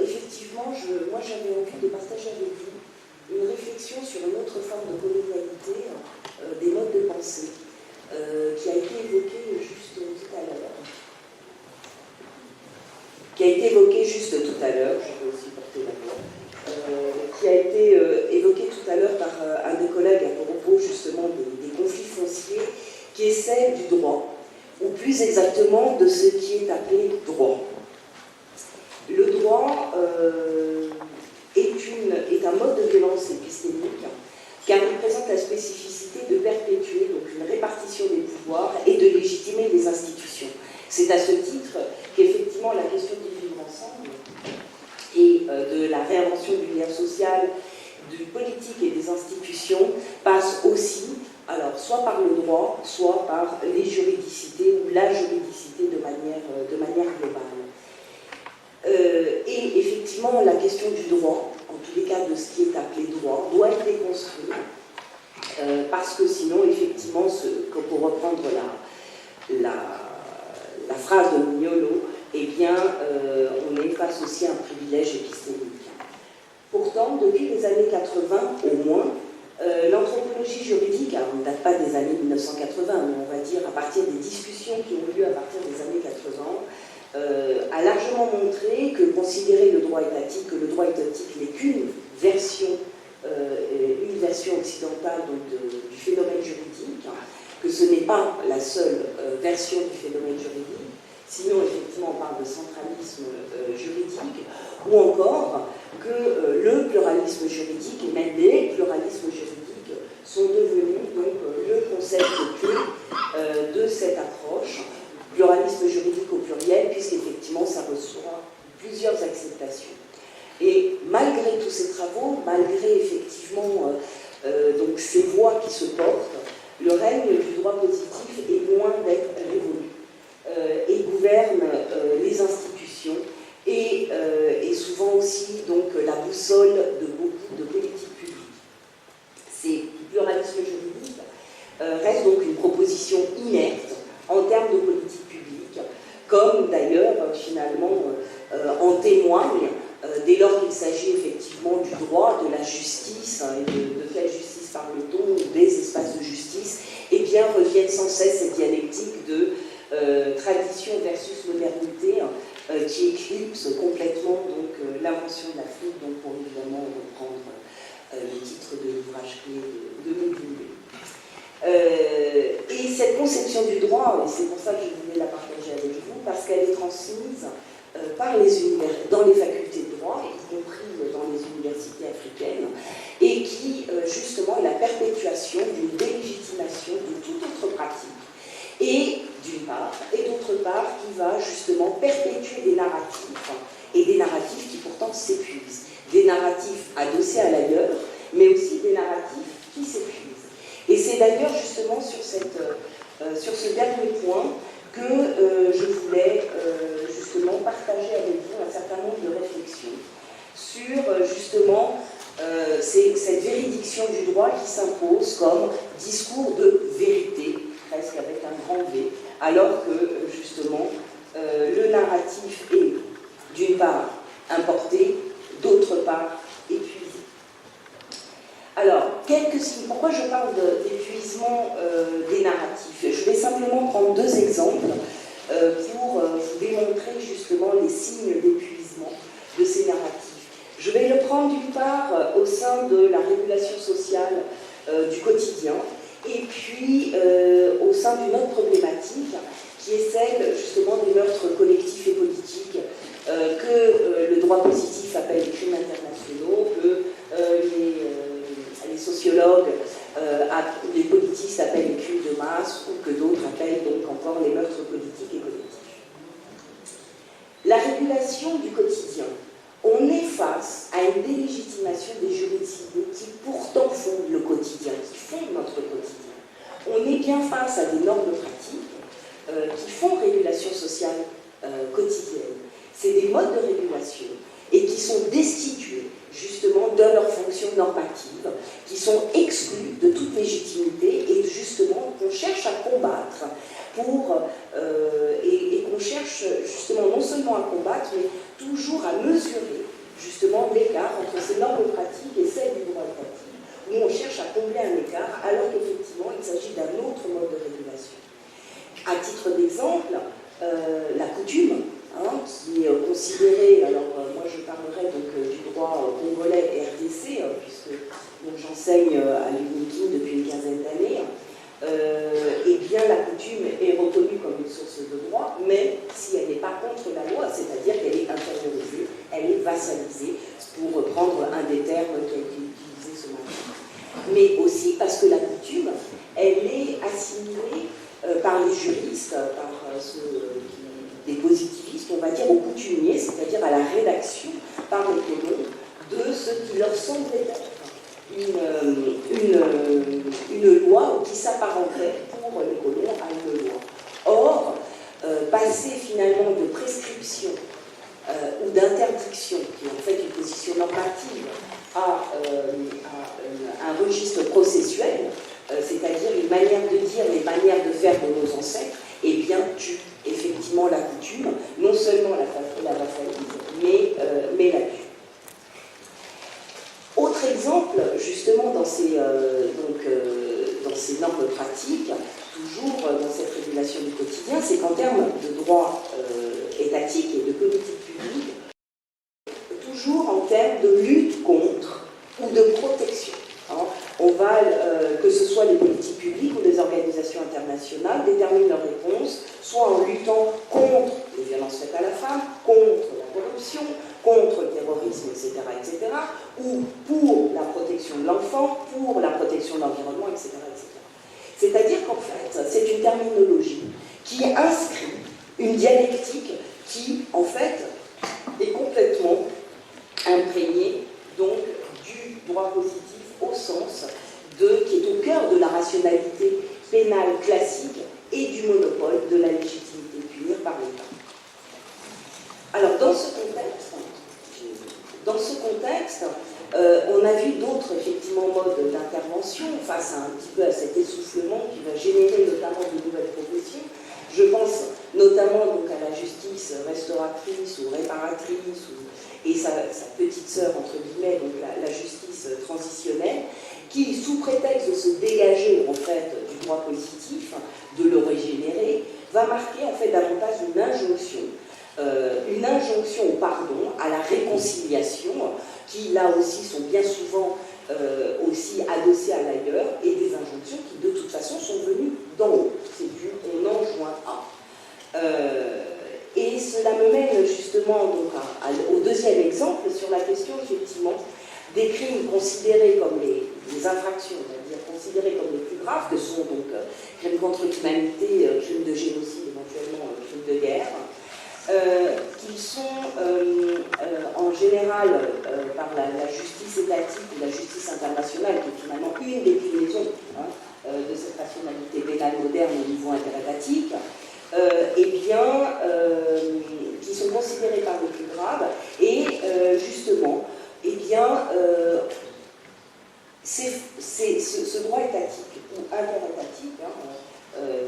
Effectivement, moi j'avais envie de partager avec vous une réflexion sur une autre forme de colonialité des modes de pensée qui a été évoquée juste tout à l'heure. Je vais aussi porter la voix, qui a été évoquée tout à l'heure par un des collègues à propos justement des conflits fonciers, qui est celle du droit, ou plus exactement de ce qui est appelé droit. Le droit est un mode de violence épistémique car il présente la spécificité de perpétuer donc, une répartition des pouvoirs et de légitimer les institutions. C'est à ce titre qu'effectivement la question du vivre ensemble et de la réinvention du lien social, du politique et des institutions passe aussi, alors soit par le droit, soit par les juridicités ou la juridicité de manière globale. Et effectivement, la question du droit, en tous les cas de ce qui est appelé droit, doit être déconstruite, parce que sinon, effectivement, pour reprendre la phrase de Mignolo, eh bien, on est face aussi à un privilège épistémique. Pourtant, depuis les années 80 au moins, l'anthropologie juridique, alors on ne date pas des années 1980, mais on va dire à partir des discussions qui ont eu lieu à partir des années 80, a largement montré que considérer le droit étatique, n'est qu'une version occidentale donc du phénomène juridique, que ce n'est pas la seule version du phénomène juridique, sinon effectivement on parle de centralisme juridique, ou encore que le pluralisme juridique et même les pluralismes juridiques sont devenus donc le concept clé de cette approche. Pluralisme juridique au pluriel, puisqu'effectivement ça reçoit plusieurs acceptations. Et malgré tous ces travaux, malgré effectivement donc ces voix qui se portent, le règne du droit positif est loin d'être révolu et gouverne les institutions et souvent aussi donc la boussole de beaucoup de politiques publiques. Ces pluralismes juridiques restent donc une proposition inerte en termes de politique publique, comme d'ailleurs finalement en témoigne dès lors qu'il s'agit effectivement du droit, de la justice, et de quelle justice parle-t-on, des espaces de justice, et bien reviennent sans cesse cette dialectique de tradition versus modernité qui éclipse complètement donc l'invention de l'Afrique, donc pour évidemment reprendre le titre de l'ouvrage clé de Médine. Et cette conception du droit, et c'est pour ça que je voulais la partager avec vous, parce qu'elle est transmise dans les facultés de droit, y compris dans les universités africaines, et qui justement est la perpétuation d'une délégitimation de toute autre pratique, et d'une part, et d'autre part, qui va justement perpétuer des narratifs, et des narratifs qui pourtant s'épuisent, des narratifs adossés à l'ailleurs, mais aussi des narratifs qui s'épuisent. Et c'est d'ailleurs justement sur ce dernier point que je voulais justement partager avec vous un certain nombre de réflexions sur justement cette véridiction du droit qui s'impose comme discours de vérité, presque avec un grand V, alors que justement le narratif est d'une part importé, d'autre part épuisé. Alors, pourquoi je parle d'épuisement des narratifs? Je vais simplement prendre deux exemples pour vous démontrer justement les signes d'épuisement de ces narratifs. Je vais le prendre d'une part au sein de la régulation sociale du quotidien, et puis au sein d'une autre problématique qui est celle justement des meurtres collectifs et politiques que le droit positif appelle les crimes internationaux, que les sociologues, les politistes appellent les crimes de masse, ou que d'autres appellent donc encore les meurtres politiques et collectifs. La régulation du quotidien. On est face à une délégitimation des juridicités qui pourtant font le quotidien, qui font notre quotidien. On est bien face à des normes pratiques qui font régulation sociale quotidienne. C'est des modes de régulation et qui sont destitués justement de leur fonction normative, qui sont exclus de toute légitimité et justement qu'on cherche à combattre et qu'on cherche justement non seulement seulement à combattre, mais toujours à mesurer justement l'écart entre ces normes pratiques et celles du droit étatique, où on cherche à combler un écart, alors qu'effectivement il s'agit d'un autre mode de régulation. À titre d'exemple, la coutume, qui est considérée, alors moi je parlerai donc du droit congolais et RDC, puisque j'enseigne à l'UNIKI depuis une quinzaine d'années, et bien la coutume est reconnue comme une source de droit, mais si elle n'est pas contre la loi, c'est-à-dire qu'elle est intériorisée, elle est vassalisée, pour reprendre un des termes qui a été utilisé ce matin. Mais aussi parce que la coutume, elle est assimilée par les juristes, par des positivistes, on va dire, aux coutumiers, c'est-à-dire à la rédaction par les colons de ce qui leur semblait être une loi qui s'apparentait pour les colons à une loi. Or, passer finalement de prescription ou d'interdiction, qui est en fait une position normative, à un registre processuel, c'est-à-dire une manière de dire, les manières de faire de nos ancêtres, eh bien, tue effectivement la coutume, non seulement la vassalise, mais la tue. Autre exemple, justement, dans ces normes pratiques, toujours dans cette régulation du quotidien, c'est qu'en termes de droit étatique et de politique publique, toujours en termes de lutte contre ou de protection. On va, que ce soit les politiques publiques ou les organisations internationales, déterminent leur réponse, soit en luttant contre les violences faites à la femme, contre la corruption, contre le terrorisme, etc., etc., ou pour la protection de l'enfant, pour la protection de l'environnement, etc., etc. C'est-à-dire qu'en fait, c'est une terminologie qui inscrit une dialectique qui, en fait, est complètement imprégnée donc du droit positif au sens qui est au cœur de la rationalité pénale classique et du monopole de la légitimité de punir par l'État. Alors, dans ce contexte, on a vu d'autres, effectivement, modes d'intervention face un petit peu à cet essoufflement qui va générer notamment de nouvelles professions. Je pense notamment donc à la justice restauratrice ou réparatrice, et sa petite sœur, entre guillemets, donc la justice transitionnelle, qui, sous prétexte de se dégager, en fait, du droit positif, de le régénérer, va marquer, en fait, davantage une injonction au pardon, à la réconciliation, qui, là aussi, sont bien souvent aussi adossées à l'ailleurs, et des injonctions qui, de toute façon, sont venues d'en haut. C'est du « on enjoint à ». Et cela me mène justement donc au deuxième exemple sur la question, effectivement, des crimes considérés comme les infractions, c'est-à-dire considérés comme les plus graves, que sont donc crimes contre l'humanité, crimes de génocide, éventuellement crimes de guerre, qui sont en général par la justice étatique ou la justice internationale, qui est finalement une déclinaison de cette rationalité pénale moderne au niveau interétatique, qui sont considérés par les plus graves, et justement, ce droit étatique ou interétatique,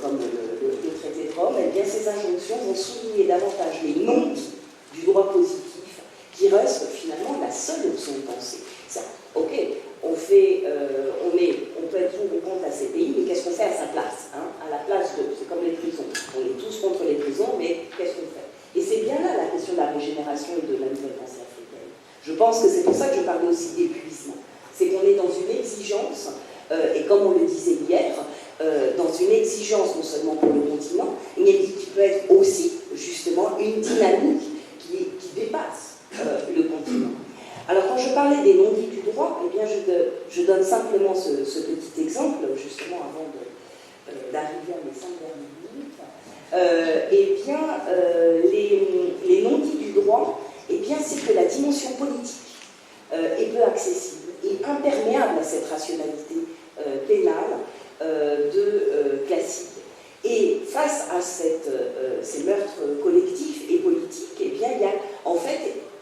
comme le traité de Rome, eh bien, ces injonctions vont souligner davantage les non-dits du droit positif, qui reste finalement la seule option de pensée. Ça, ok, on peut être pour ou contre la CPI, mais qu'est-ce qu'on fait à sa place, à la place de, c'est comme les prisons, on est tous contre les prisons, mais qu'est-ce qu'on fait? Et c'est bien là la question de la régénération et de la nouvelle pensée africaine. Je pense que c'est pour ça que je parlais aussi d'épuisement. C'est qu'on est dans une exigence, et comme on le disait hier, dans une exigence non seulement pour le continent, mais qui peut être aussi justement une dynamique qui dépasse le continent. Alors quand je parlais des non-dits du droit, eh bien je donne simplement ce petit exemple, justement avant d'arriver à mes 5 dernières minutes. Les non-dits du droit, eh bien c'est que la dimension politique est peu accessible et imperméable à cette rationalité pénale classique. Et face à ces meurtres collectifs et politiques, eh bien,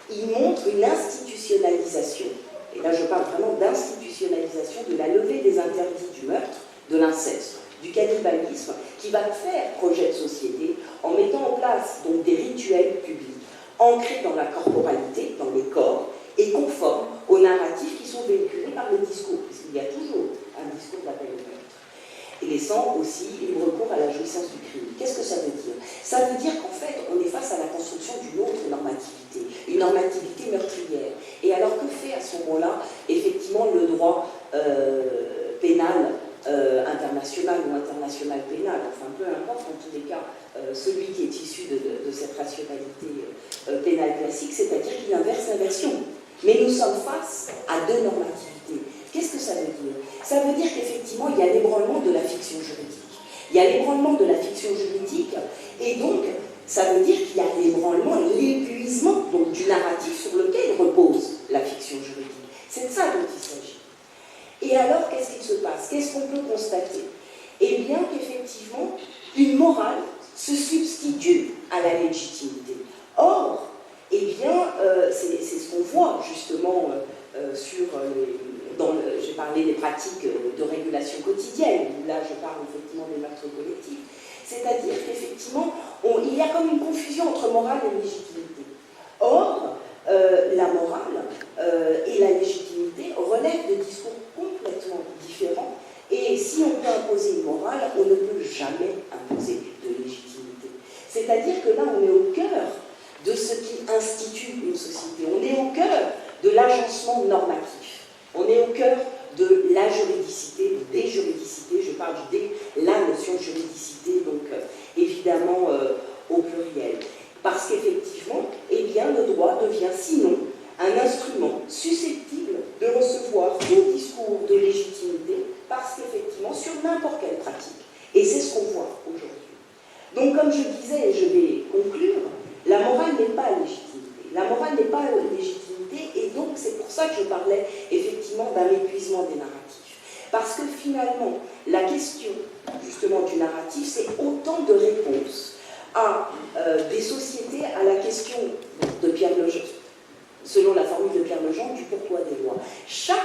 il montre une institutionnalisation, et là je parle vraiment d'institutionnalisation de la levée des interdits du meurtre, de l'inceste, du cannibalisme, qui va faire projet de société en mettant en place donc des rituels publics ancrés dans la corporalité, dans les corps, et conformes aux narratifs qui sont véhiculés par le discours, puisqu'il y a toujours un discours d'appel au meurtre, et laissant aussi libre recours à la jouissance du crime. Qu'est-ce que ça veut dire? Ça veut dire qu'en fait, on est face à la construction d'une autre normativité, une normativité meurtrière. Et alors, que fait à ce moment-là, effectivement, le droit pénal international ou international pénal, enfin peu importe, en tous les cas, celui qui est issu de cette rationalité pénale classique, c'est-à-dire qu'il inverse l'inversion. Mais nous sommes face à deux normativités. Qu'est-ce que ça veut dire? Ça veut dire qu'effectivement, il y a l'ébranlement de la fiction juridique. Il y a l'ébranlement de la fiction juridique, et donc, ça veut dire qu'il y a l'ébranlement, l'épuisement du narratif sur lequel repose la fiction juridique. C'est de ça dont il s'agit. Et alors, qu'est-ce qu'il se passe? Qu'est-ce qu'on peut constater? Eh bien, qu'effectivement, une morale se substitue à la légitimité. Or, eh bien, c'est ce qu'on voit justement j'ai parlé des pratiques de régulation quotidienne, où là je parle effectivement des meurtres collectifs, c'est-à-dire qu'effectivement, il y a comme une confusion entre morale et légitimité. Or, la morale et la légitimité relèvent de discours complètement différents, et si on peut imposer une morale, on ne peut jamais imposer de légitimité. C'est-à-dire que là, on est au cœur de ce qui institue une société. On est au cœur de l'agencement normatif. On est au cœur de la juridicité, des juridicités. Je parle la notion de juridicité, donc évidemment au pluriel. Parce qu'effectivement, eh bien, le droit devient sinon un instrument susceptible de recevoir tout discours de légitimité, parce qu'effectivement, sur n'importe quelle pratique. Et c'est ce qu'on voit aujourd'hui. Donc, comme je disais, et je vais conclure, la morale n'est pas légitimité. La morale n'est pas légitimité, et donc c'est pour ça que je parlais effectivement d'un épuisement des narratifs. Parce que finalement, la question justement du narratif, c'est autant de réponses à des sociétés, à la question de Pierre Legendre, selon la formule de Pierre Legendre, du pourquoi des lois. Chaque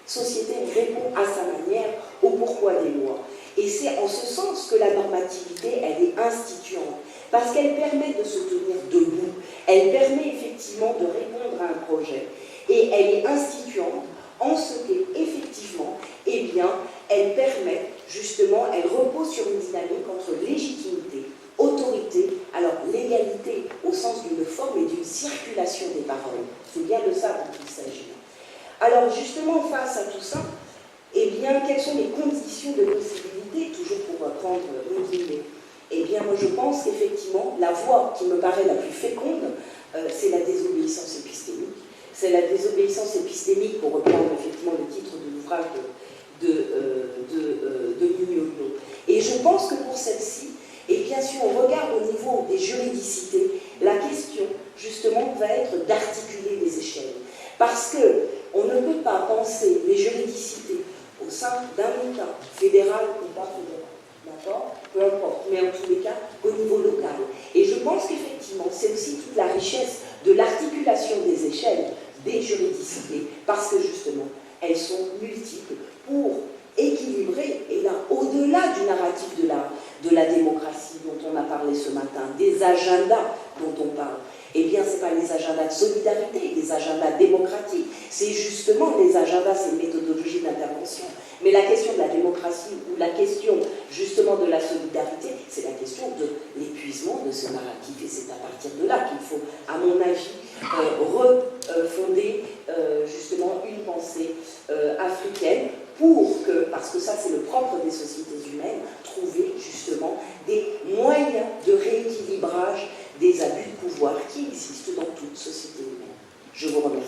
société répond à sa manière au pourquoi des lois. Et c'est en ce sens que la normativité, elle est instituante, parce qu'elle permet de se tenir debout, elle permet effectivement de répondre à un projet, et elle est instituante en ce qu'effectivement, eh bien, elle permet, justement, elle repose sur une dynamique entre légitimité, autorité, alors l'égalité au sens d'une forme et d'une circulation des paroles. C'est bien de ça dont il s'agit. Alors justement, face à tout ça, eh bien, quelles sont les conditions de possibilité, toujours pour prendre une guillemets? Eh bien, moi je pense qu'effectivement, la voie qui me paraît la plus féconde, c'est la désobéissance épistémique. C'est la désobéissance épistémique, pour reprendre effectivement le titre de l'ouvrage de Mignolo. Et je pense que pour celle-ci, et bien si on regarde au niveau des juridicités, la question, justement, va être d'articuler les échelles. Parce qu'on ne peut pas penser les juridicités au sein d'un État, fédéral ou pas fédéral, d'accord? Peu importe, mais en tous les cas, au niveau local. Et je pense qu'effectivement, c'est aussi toute la richesse de l'articulation des échelles des juridicités, parce que justement, elles sont multiples pour équilibrer, et là, au-delà du narratif de la démocratie dont on a parlé ce matin, des agendas dont on parle, eh bien, ce n'est pas les agendas de solidarité, les agendas démocratiques, c'est justement les agendas, c'est une méthodologie d'intervention. Mais la question de la démocratie ou la question justement de la solidarité, c'est la question de l'épuisement de ce narratif. Et c'est à partir de là qu'il faut, à mon avis, refonder justement une pensée africaine parce que ça c'est le propre des sociétés humaines, trouver justement des moyens de rééquilibrage des abus de pouvoir qui existent dans toute société humaine. Je vous remercie.